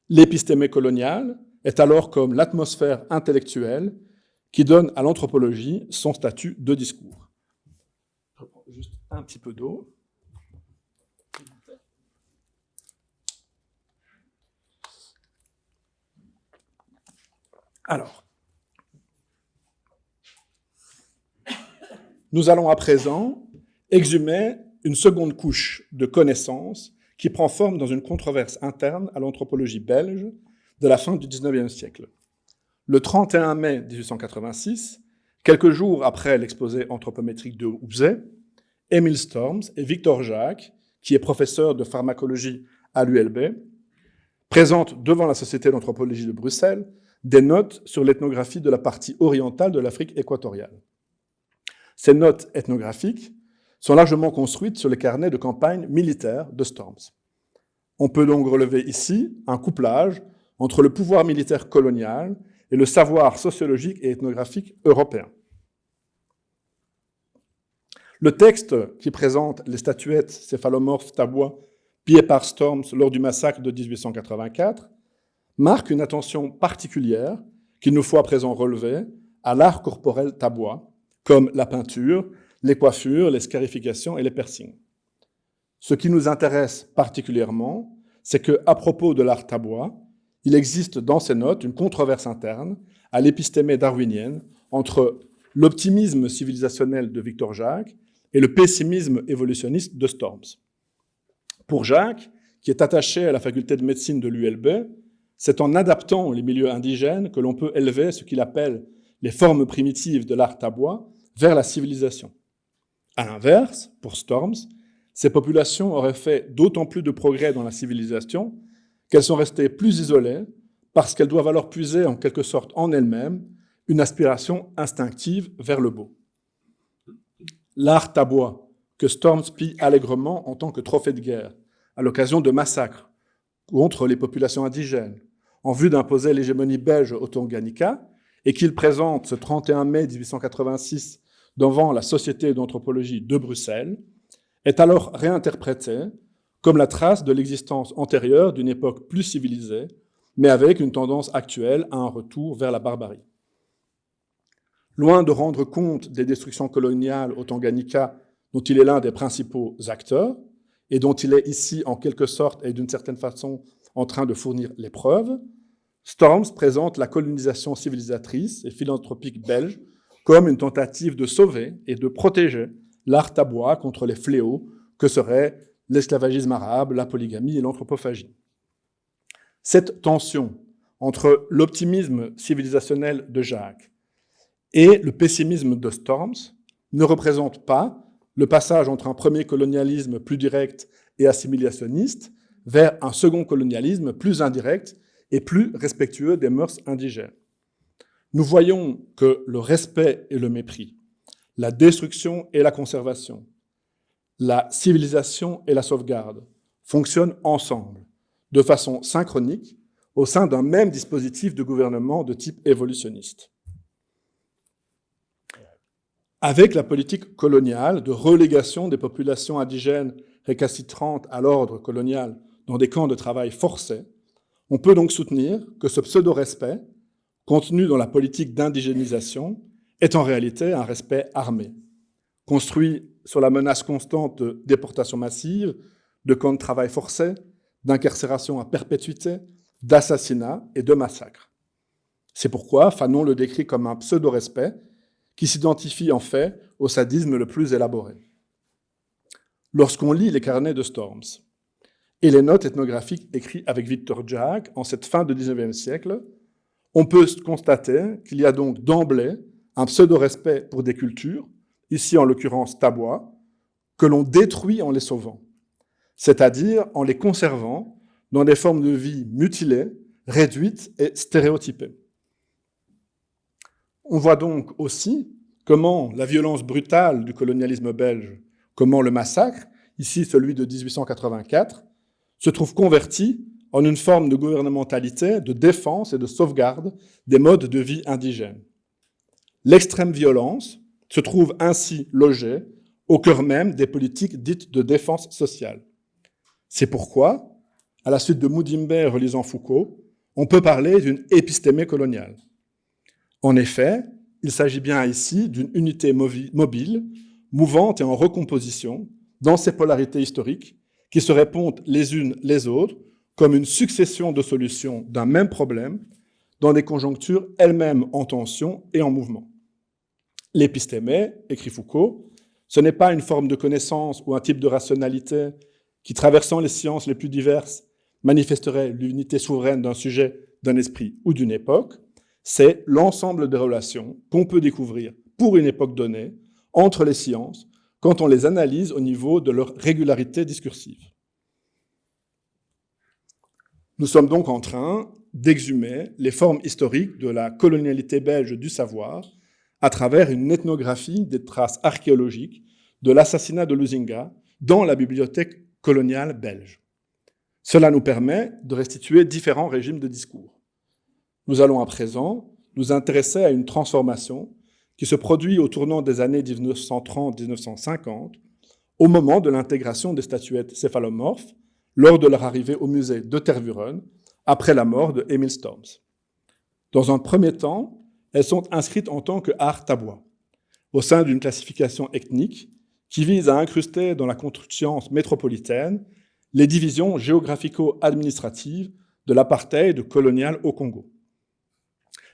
L'épistémé coloniale est alors comme l'atmosphère intellectuelle qui donne à l'anthropologie son statut de discours. Je prends juste un petit peu d'eau. Alors, nous allons à présent exhumer une seconde couche de connaissances qui prend forme dans une controverse interne à l'anthropologie belge de la fin du XIXe siècle. Le 31 mai 1886, quelques jours après l'exposé anthropométrique de Houzé, Émile Storms et Victor Jacques, qui est professeur de pharmacologie à l'ULB, présentent devant la Société d'anthropologie de Bruxelles des notes sur l'ethnographie de la partie orientale de l'Afrique équatoriale. Ces notes ethnographiques sont largement construites sur les carnets de campagne militaires de Storms. On peut donc relever ici un couplage entre le pouvoir militaire colonial et le savoir sociologique et ethnographique européen. Le texte qui présente les statuettes céphalomorphes tabois pillées par Storms lors du massacre de 1884 marque une attention particulière qu'il nous faut à présent relever à l'art corporel tabois, comme la peinture, les coiffures, les scarifications et les piercings. Ce qui nous intéresse particulièrement, c'est qu'à propos de l'art tabois, il existe dans ces notes une controverse interne à l'épistémée darwinienne entre l'optimisme civilisationnel de Victor Jacques et le pessimisme évolutionniste de Storms. Pour Jacques, qui est attaché à la faculté de médecine de l'ULB, c'est en adaptant les milieux indigènes que l'on peut élever ce qu'il appelle les formes primitives de l'art tabois vers la civilisation. À l'inverse, pour Storms, ces populations auraient fait d'autant plus de progrès dans la civilisation qu'elles sont restées plus isolées parce qu'elles doivent alors puiser en quelque sorte en elles-mêmes une aspiration instinctive vers le beau. L'art tabois, que Storms pille allègrement en tant que trophée de guerre, à l'occasion de massacres contre les populations indigènes, en vue d'imposer l'hégémonie belge au Tanganyika, et qu'il présente ce 31 mai 1886 devant la Société d'anthropologie de Bruxelles, est alors réinterprété comme la trace de l'existence antérieure d'une époque plus civilisée, mais avec une tendance actuelle à un retour vers la barbarie. Loin de rendre compte des destructions coloniales au Tanganyika, dont il est l'un des principaux acteurs, et dont il est ici en quelque sorte et d'une certaine façon en train de fournir les preuves, Storms présente la colonisation civilisatrice et philanthropique belge comme une tentative de sauver et de protéger l'art tabois contre les fléaux que seraient l'esclavagisme arabe, la polygamie et l'anthropophagie. Cette tension entre l'optimisme civilisationnel de Jacques et le pessimisme de Storms ne représente pas le passage entre un premier colonialisme plus direct et assimilationniste vers un second colonialisme plus indirect et plus respectueux des mœurs indigènes. Nous voyons que le respect et le mépris, la destruction et la conservation, la civilisation et la sauvegarde fonctionnent ensemble, de façon synchronique, au sein d'un même dispositif de gouvernement de type évolutionniste. avec la politique coloniale de relégation des populations indigènes récalcitrantes à l'ordre colonial dans des camps de travail forcés, on peut donc soutenir que ce pseudo-respect, contenu dans la politique d'indigénisation, est en réalité un respect armé, construit sur la menace constante de déportation massive, de camps de travail forcés, d'incarcération à perpétuité, d'assassinats et de massacres. C'est pourquoi Fanon le décrit comme un pseudo-respect qui s'identifie en fait au sadisme le plus élaboré. Lorsqu'on lit les carnets de Storms et les notes ethnographiques écrites avec Victor Jack en cette fin du XIXe siècle, on peut constater qu'il y a donc d'emblée un pseudo-respect pour des cultures, ici en l'occurrence tabois, que l'on détruit en les sauvant, c'est-à-dire en les conservant dans des formes de vie mutilées, réduites et stéréotypées. On voit donc aussi comment la violence brutale du colonialisme belge, comment le massacre, ici celui de 1884, se trouve converti en une forme de gouvernementalité, de défense et de sauvegarde des modes de vie indigènes. L'extrême violence se trouve ainsi logée au cœur même des politiques dites de défense sociale. C'est pourquoi, à la suite de Mudimbe relisant Foucault, on peut parler d'une épistémé coloniale. En effet, il s'agit bien ici d'une unité mobile, mouvante et en recomposition, dans ses polarités historiques, qui se répondent les unes les autres comme une succession de solutions d'un même problème, dans des conjonctures elles-mêmes en tension et en mouvement. L'épistémé, écrit Foucault, ce n'est pas une forme de connaissance ou un type de rationalité qui, traversant les sciences les plus diverses, manifesterait l'unité souveraine d'un sujet, d'un esprit ou d'une époque, c'est l'ensemble des relations qu'on peut découvrir pour une époque donnée entre les sciences quand on les analyse au niveau de leur régularité discursive. Nous sommes donc en train d'exhumer les formes historiques de la colonialité belge du savoir à travers une ethnographie des traces archéologiques de l'assassinat de Lusinga dans la bibliothèque coloniale belge. Cela nous permet de restituer différents régimes de discours. Nous allons à présent nous intéresser à une transformation qui se produit au tournant des années 1930-1950, au moment de l'intégration des statuettes céphalomorphes lors de leur arrivée au musée de Tervuren, après la mort de Emil Storms. Dans un premier temps, elles sont inscrites en tant que art tabois, au sein d'une classification ethnique qui vise à incruster dans la conscience métropolitaine les divisions géographico-administratives de l'apartheid colonial au Congo.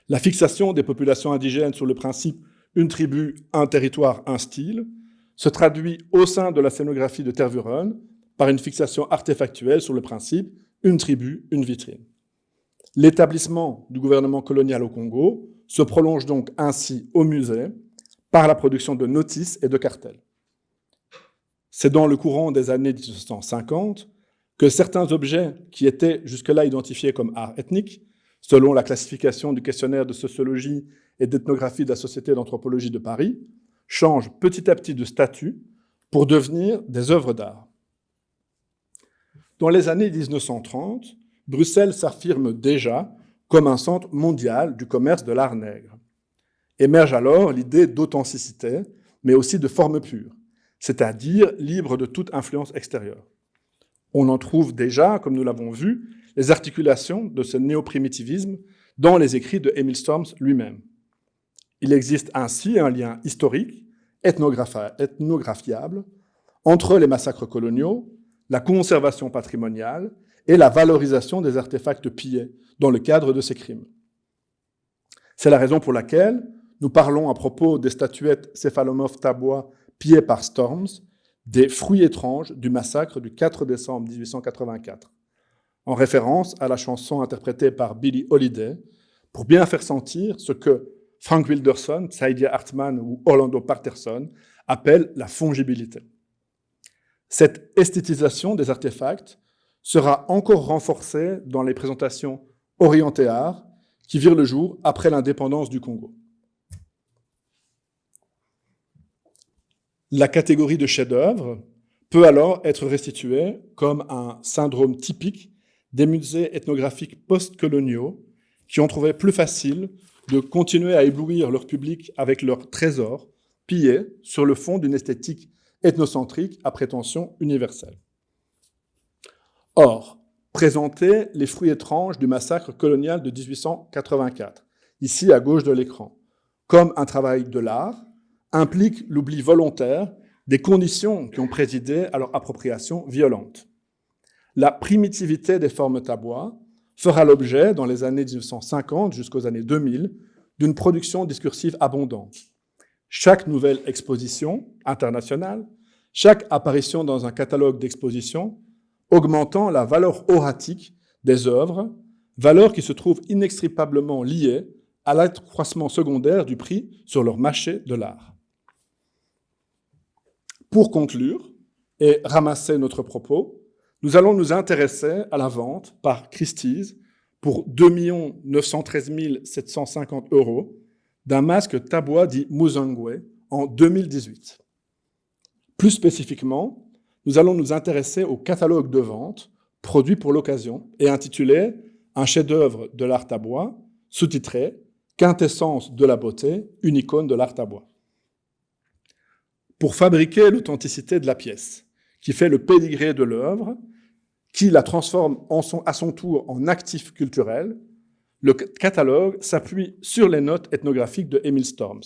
La fixation des populations indigènes sur le principe « une tribu, un territoire, un style » se traduit au sein de la scénographie de Tervuren par une fixation artefactuelle sur le principe « une tribu, une vitrine ». L'établissement du gouvernement colonial au Congo se prolonge donc ainsi au musée par la production de notices et de cartels. C'est dans le courant des années 1950 que certains objets qui étaient jusque-là identifiés comme art ethnique, selon la classification du questionnaire de sociologie et d'ethnographie de la Société d'anthropologie de Paris, changent petit à petit de statut pour devenir des œuvres d'art. Dans les années 1930, Bruxelles s'affirme déjà comme un centre mondial du commerce de l'art nègre. Émerge alors l'idée d'authenticité, mais aussi de forme pure, c'est-à-dire libre de toute influence extérieure. On en trouve déjà, comme nous l'avons vu, les articulations de ce néo-primitivisme dans les écrits de Emil Storms lui-même. Il existe ainsi un lien historique, ethnographiable, entre les massacres coloniaux, la conservation patrimoniale et la valorisation des artefacts pillés dans le cadre de ces crimes. C'est la raison pour laquelle nous parlons à propos des statuettes céphalomorphes tabois pillées par Storms, des fruits étranges du massacre du 4 décembre 1884, en référence à la chanson interprétée par Billie Holiday, pour bien faire sentir ce que Frank Wilderson, Saidia Hartman ou Orlando Patterson appellent la fongibilité. Cette esthétisation des artefacts sera encore renforcée dans les présentations orientées art qui virent le jour après l'indépendance du Congo. La catégorie de chef-d'œuvre peut alors être restituée comme un syndrome typique des musées ethnographiques post-coloniaux qui ont trouvé plus facile de continuer à éblouir leur public avec leurs trésors pillés sur le fond d'une esthétique ethnocentrique à prétention universelle. Or, présenter les fruits étranges du massacre colonial de 1884, ici à gauche de l'écran, comme un travail de l'art, implique l'oubli volontaire des conditions qui ont présidé à leur appropriation violente. La primitivité des formes tabois fera l'objet, dans les années 1950 jusqu'aux années 2000, d'une production discursive abondante. Chaque nouvelle exposition internationale, chaque apparition dans un catalogue d'exposition, augmentant la valeur oratique des œuvres, valeur qui se trouve inextricablement liée à l'accroissement secondaire du prix sur leur marché de l'art. Pour conclure et ramasser notre propos, nous allons nous intéresser à la vente par Christie's pour 2 913 750 € d'un masque tabois dit Muzangwe en 2018. Plus spécifiquement, nous allons nous intéresser au catalogue de vente produit pour l'occasion et intitulé « Un chef-d'œuvre de l'art tabois », sous-titré « Quintessence de la beauté, une icône de l'art tabois ». Pour fabriquer l'authenticité de la pièce, qui fait le pédigré de l'œuvre, qui la transforme à son tour en actif culturel, le catalogue s'appuie sur les notes ethnographiques de Emil Storms,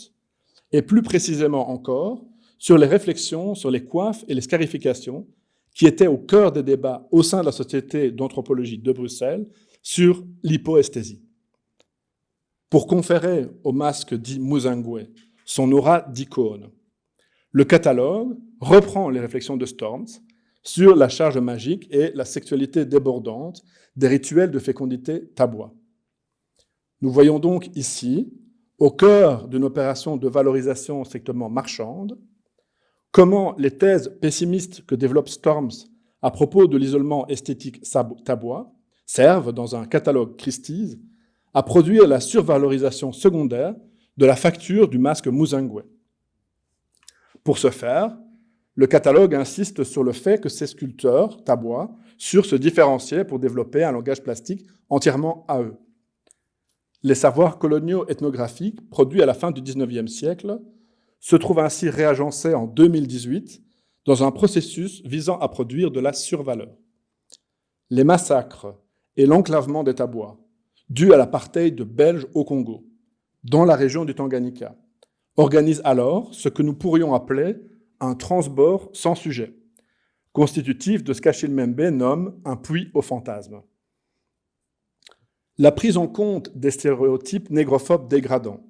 et plus précisément encore, sur les réflexions sur les coiffes et les scarifications qui étaient au cœur des débats au sein de la Société d'anthropologie de Bruxelles sur l'hypoesthésie. Pour conférer au masque dit Muzangwe son aura d'icône, le catalogue reprend les réflexions de Storms sur la charge magique et la sexualité débordante des rituels de fécondité tabois. Nous voyons donc ici, au cœur d'une opération de valorisation strictement marchande, comment les thèses pessimistes que développe Storms à propos de l'isolement esthétique tabois servent, dans un catalogue Christie's, à produire la survalorisation secondaire de la facture du masque Muzangwe. Pour ce faire, le catalogue insiste sur le fait que ces sculpteurs tabois surent se différencier pour développer un langage plastique entièrement à eux. Les savoirs coloniaux ethnographiques produits à la fin du XIXe siècle se trouvent ainsi réagencés en 2018 dans un processus visant à produire de la survaleur. Les massacres et l'enclavement des tabois, dus à l'apartheid belge au Congo, dans la région du Tanganyika, organisent alors ce que nous pourrions appeler un transbord sans sujet, constitutif de ce qu'Achille Mbembe nomme un puits au fantasme. La prise en compte des stéréotypes négrophobes dégradants,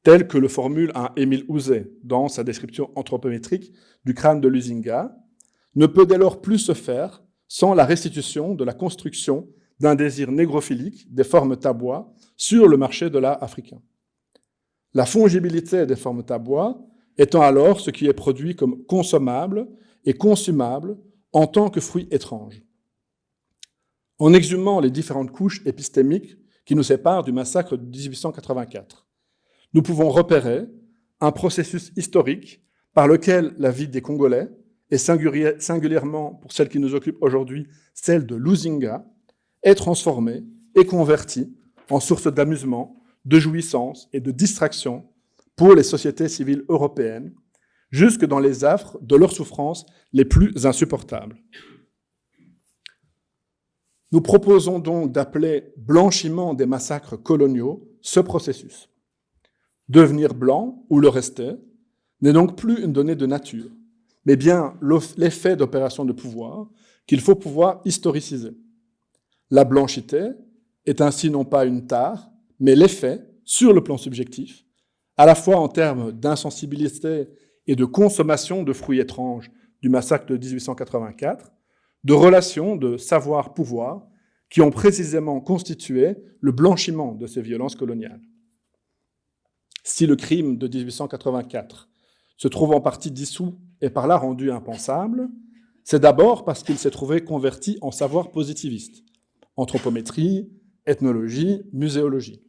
tels que le formule un Émile Houzé dans sa description anthropométrique du crâne de Lusinga, ne peut dès lors plus se faire sans la restitution de la construction d'un désir négrophilique des formes tabois sur le marché de l'art africain. La fongibilité des formes tabois étant alors ce qui est produit comme consommable et consumable en tant que fruit étrange. En exhumant les différentes couches épistémiques qui nous séparent du massacre de 1884, nous pouvons repérer un processus historique par lequel la vie des Congolais, et singulièrement pour celle qui nous occupe aujourd'hui, celle de Lusinga, est transformée et convertie en source d'amusement, de jouissance et de distraction pour les sociétés civiles européennes, jusque dans les affres de leurs souffrances les plus insupportables. Nous proposons donc d'appeler blanchiment des massacres coloniaux ce processus. Devenir blanc, ou le rester, n'est donc plus une donnée de nature, mais bien l'effet d'opération de pouvoir qu'il faut pouvoir historiciser. La blanchité est ainsi non pas une tare, mais l'effet, sur le plan subjectif, à la fois en termes d'insensibilité et de consommation de fruits étranges du massacre de 1884, de relations de savoir-pouvoir qui ont précisément constitué le blanchiment de ces violences coloniales. Si le crime de 1884 se trouve en partie dissous et par là rendu impensable, c'est d'abord parce qu'il s'est trouvé converti en savoir positiviste, anthropométrie, ethnologie, muséologie.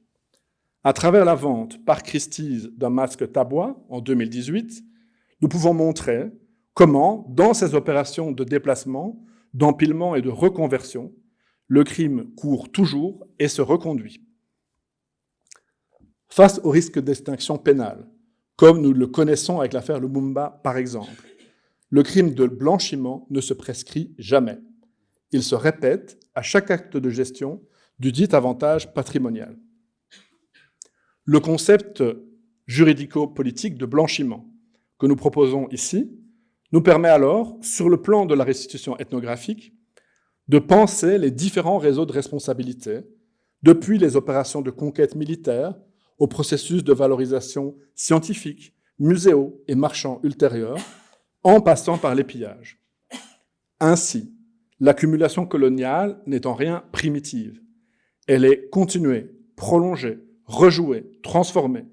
À travers la vente par Christie's d'un masque tabois en 2018, nous pouvons montrer comment, dans ces opérations de déplacement, d'empilement et de reconversion, le crime court toujours et se reconduit. Face au risque d'extinction pénale, comme nous le connaissons avec l'affaire Lumumba par exemple. Le crime de blanchiment ne se prescrit jamais. Il se répète à chaque acte de gestion du dit avantage patrimonial. Le concept juridico-politique de blanchiment que nous proposons ici nous permet alors, sur le plan de la restitution ethnographique, de penser les différents réseaux de responsabilité, depuis les opérations de conquête militaire au processus de valorisation scientifique, muséaux et marchands ultérieurs, en passant par les pillages. Ainsi, l'accumulation coloniale n'est en rien primitive. Elle est continuée, prolongée, rejouée, transformée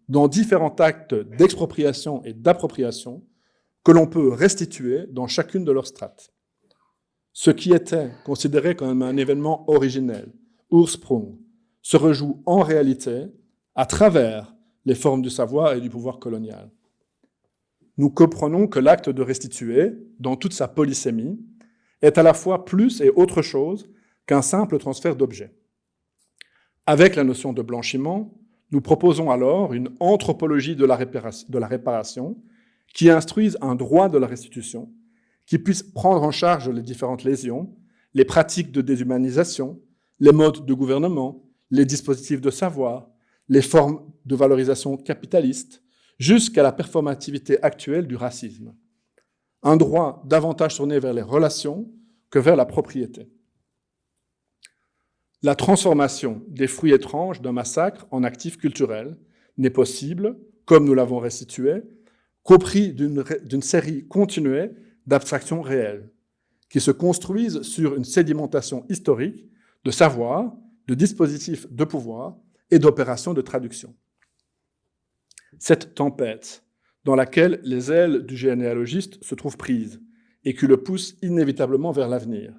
dans différents actes d'expropriation et d'appropriation que l'on peut restituer dans chacune de leurs strates. Ce qui était considéré comme un événement originel, Ursprung, se rejoue en réalité à travers les formes du savoir et du pouvoir colonial. Nous comprenons que l'acte de restituer, dans toute sa polysémie, est à la fois plus et autre chose qu'un simple transfert d'objets. Avec la notion de blanchiment, nous proposons alors une anthropologie de la réparation qui instruise un droit de la restitution, qui puisse prendre en charge les différentes lésions, les pratiques de déshumanisation, les modes de gouvernement, les dispositifs de savoir, les formes de valorisation capitaliste, jusqu'à la performativité actuelle du racisme. Un droit davantage tourné vers les relations que vers la propriété. La transformation des fruits étranges d'un massacre en actif culturel n'est possible, comme nous l'avons restitué, qu'au prix d'une série continuée d'abstractions réelles, qui se construisent sur une sédimentation historique de savoir, de dispositifs de pouvoir et d'opérations de traduction. Cette tempête, dans laquelle les ailes du généalogiste se trouvent prises et qui le poussent inévitablement vers l'avenir,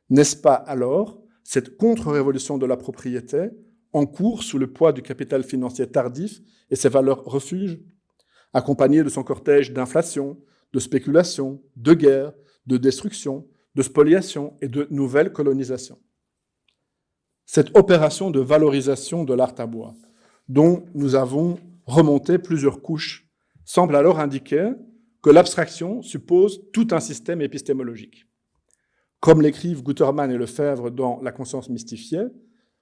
n'est-ce pas alors cette contre-révolution de la propriété en cours sous le poids du capital financier tardif et ses valeurs refuges, accompagnée de son cortège d'inflation, de spéculation, de guerre, de destruction, de spoliation et de nouvelles colonisations. Cette opération de valorisation de l'art à bois, dont nous avons remonté plusieurs couches, semble alors indiquer que l'abstraction suppose tout un système épistémologique. Comme l'écrivent Guterman et Lefebvre dans La conscience mystifiée,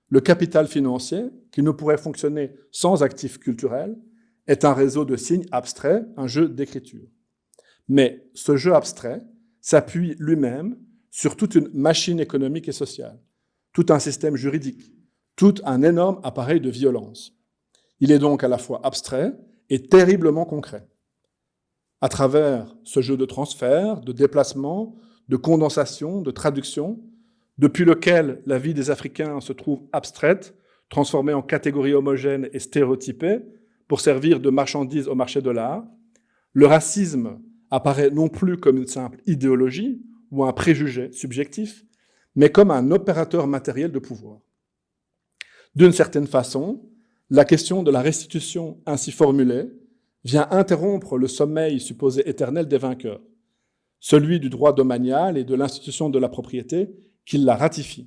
le capital financier, qui ne pourrait fonctionner sans actifs culturels, est un réseau de signes abstraits, un jeu d'écriture. Mais ce jeu abstrait s'appuie lui-même sur toute une machine économique et sociale, tout un système juridique, tout un énorme appareil de violence. Il est donc à la fois abstrait et terriblement concret. À travers ce jeu de transfert, de déplacement, de condensation, de traduction, depuis lequel la vie des Africains se trouve abstraite, transformée en catégories homogènes et stéréotypées pour servir de marchandise au marché de l'art, le racisme apparaît non plus comme une simple idéologie ou un préjugé subjectif, mais comme un opérateur matériel de pouvoir. D'une certaine façon, la question de la restitution ainsi formulée vient interrompre le sommeil supposé éternel des vainqueurs, celui du droit domanial et de l'institution de la propriété qui la ratifie.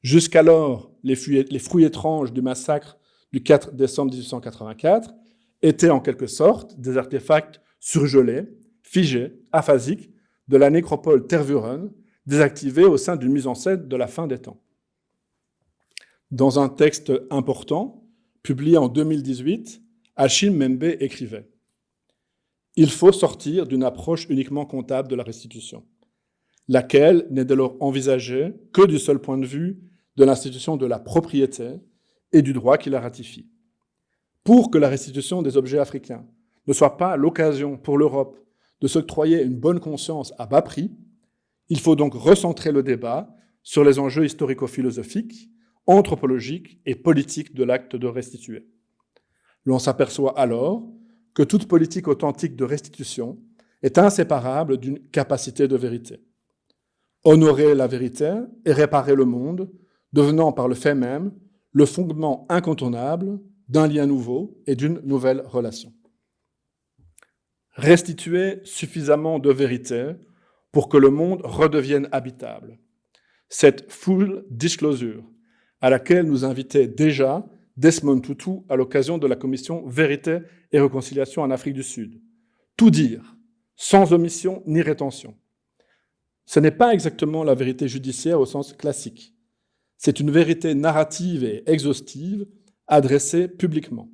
Jusqu'alors, les fruits étranges du massacre du 4 décembre 1884 étaient en quelque sorte des artefacts surgelés, figés, aphasiques de la nécropole Tervuren, désactivée au sein d'une mise en scène de la fin des temps. Dans un texte important, publié en 2018, Achille Mbembe écrivait « Il faut sortir d'une approche uniquement comptable de la restitution, laquelle n'est dès lors envisagée que du seul point de vue de l'institution de la propriété et du droit qui la ratifie. Pour que la restitution des objets africains ne soit pas l'occasion pour l'Europe de s'octroyer une bonne conscience à bas prix, il faut donc recentrer le débat sur les enjeux historico-philosophiques, anthropologiques et politiques de l'acte de restituer. L'on s'aperçoit alors que toute politique authentique de restitution est inséparable d'une capacité de vérité. Honorer la vérité et réparer le monde, devenant par le fait même le fondement incontournable d'un lien nouveau et d'une nouvelle relation. Restituer suffisamment de vérité pour que le monde redevienne habitable. Cette full disclosure à laquelle nous invitait déjà Desmond Tutu à l'occasion de la commission Vérité et Réconciliation en Afrique du Sud. Tout dire, sans omission ni rétention. Ce n'est pas exactement la vérité judiciaire au sens classique. C'est une vérité narrative et exhaustive adressée publiquement.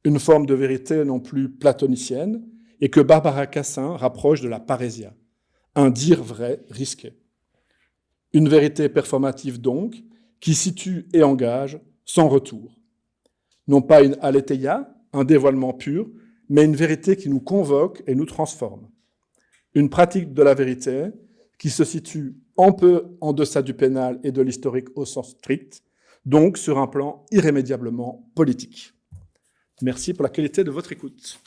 Une forme de vérité non plus platonicienne et que Barbara Cassin rapproche de la parésia. Un dire vrai risqué. Une vérité performative donc, qui situe et engage sans retour. Non pas une aletheia, un dévoilement pur, mais une vérité qui nous convoque et nous transforme. Une pratique de la vérité qui se situe un peu en deçà du pénal et de l'historique au sens strict, donc sur un plan irrémédiablement politique. Merci pour la qualité de votre écoute.